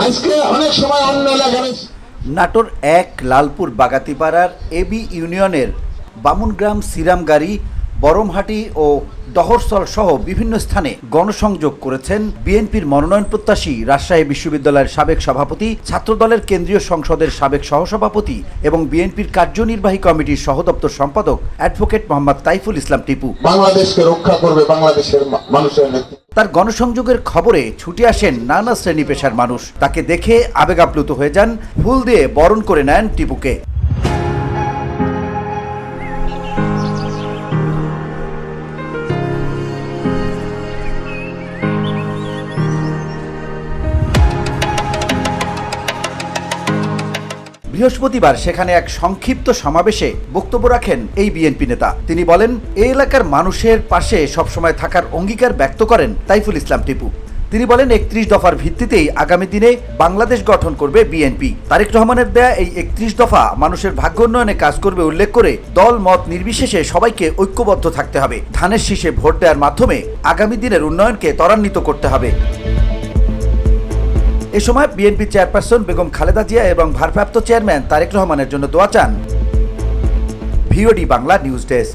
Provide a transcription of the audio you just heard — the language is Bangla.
আজকে অনেক সময় অন্য এলাকায় নাটোর ১ লালপুর বাগাতিপাড়ার এবি ইউনিয়নের বামুনগ্রাম, সিরামগাড়ি, বরমহাটি ও দহরসল সহ বিভিন্ন স্থানে গণসংযোগ করেছেন বিএনপির মনোনয়ন প্রত্যাশী রাজশাহী বিশ্ববিদ্যালয়ের সাবেক সভাপতি, ছাত্রদলের কেন্দ্রীয় সংসদের সাবেক সহসভাপতি এবং বিএনপির কার্যনির্বাহী কমিটির সহদপ্তর সম্পাদক অ্যাডভোকেট মোহাম্মদ তাইফুল ইসলাম টিপু। বাংলাদেশকে রক্ষা করবে বাংলাদেশের মানুষের নেতৃত্ব। তার গণসংযোগের খবরে ছুটে আসেন নানা শ্রেণী পেশার মানুষ। তাকে দেখে আবেগ আপ্লুত হয়ে যান, ফুল দিয়ে বরণ করে নেন টিপুকে। বৃহস্পতিবার সেখানে এক সংক্ষিপ্ত সমাবেশে বক্তব্য রাখেন এই বিএনপি নেতা। তিনি বলেন, এই এলাকার মানুষের পাশে সবসময় থাকার অঙ্গীকার ব্যক্ত করেন তাইফুল ইসলাম টিপু। তিনি বলেন, ৩১ দফার ভিত্তিতেই আগামী দিনে বাংলাদেশ গঠন করবে বিএনপি। তারেক রহমানের দেয়া এই ৩১ দফা মানুষের ভাগ্য উন্নয়নে কাজ করবে উল্লেখ করে দল মত নির্বিশেষে সবাইকে ঐক্যবদ্ধ থাকতে হবে। ধানের শীষে ভোট দেওয়ার মাধ্যমে আগামী দিনের উন্নয়নকে ত্বরান্বিত করতে হবে। এ সময় বিএনপি চেয়ারপারসন বেগম খালেদা জিয়া এবং ভারপ্রাপ্ত চেয়ারম্যান তারেক রহমানের জন্য দোয়া চান। VOD Bangla news desk.